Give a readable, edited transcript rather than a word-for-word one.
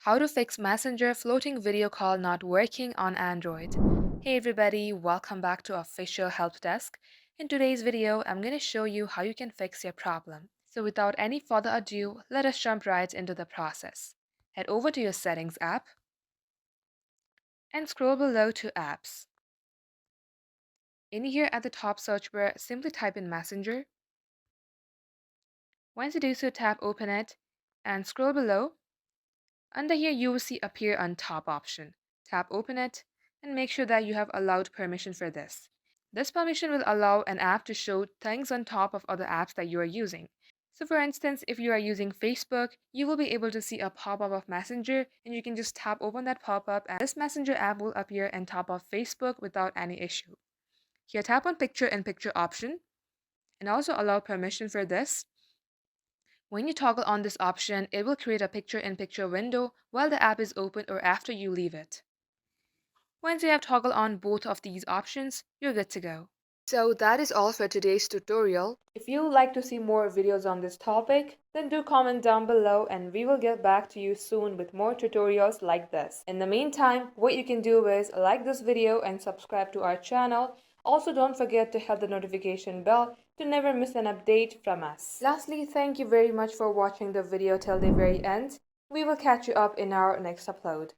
How to fix Messenger floating video call not working on Android. Hey everybody, welcome back to Official Help Desk. In today's video, I'm going to show you how you can fix your problem. So without any further ado, let us jump right into the process. Head over to your Settings app and scroll below to Apps. In here at the top search bar, simply type in Messenger. Once you do so, tap Open It and scroll below. Under here, you will see Appear on Top option. Tap Open It and make sure that you have allowed permission for this. This permission will allow an app to show things on top of other apps that you are using. So for instance, if you are using Facebook, you will be able to see a pop-up of Messenger and you can just tap open that pop-up and this Messenger app will appear on top of Facebook without any issue. Here, tap on Picture-in-Picture option and also allow permission for this. When you toggle on this option, it will create a picture-in-picture window while the app is open or after you leave it. Once you have toggled on both of these options, you're good to go. So that is all for today's tutorial. If you would like to see more videos on this topic, then do comment down below and we will get back to you soon with more tutorials like this. In the meantime, what you can do is like this video and subscribe to our channel. Also, don't forget to hit the notification bell to never miss an update from us. Lastly, thank you very much for watching the video till the very end. We will catch you up in our next upload.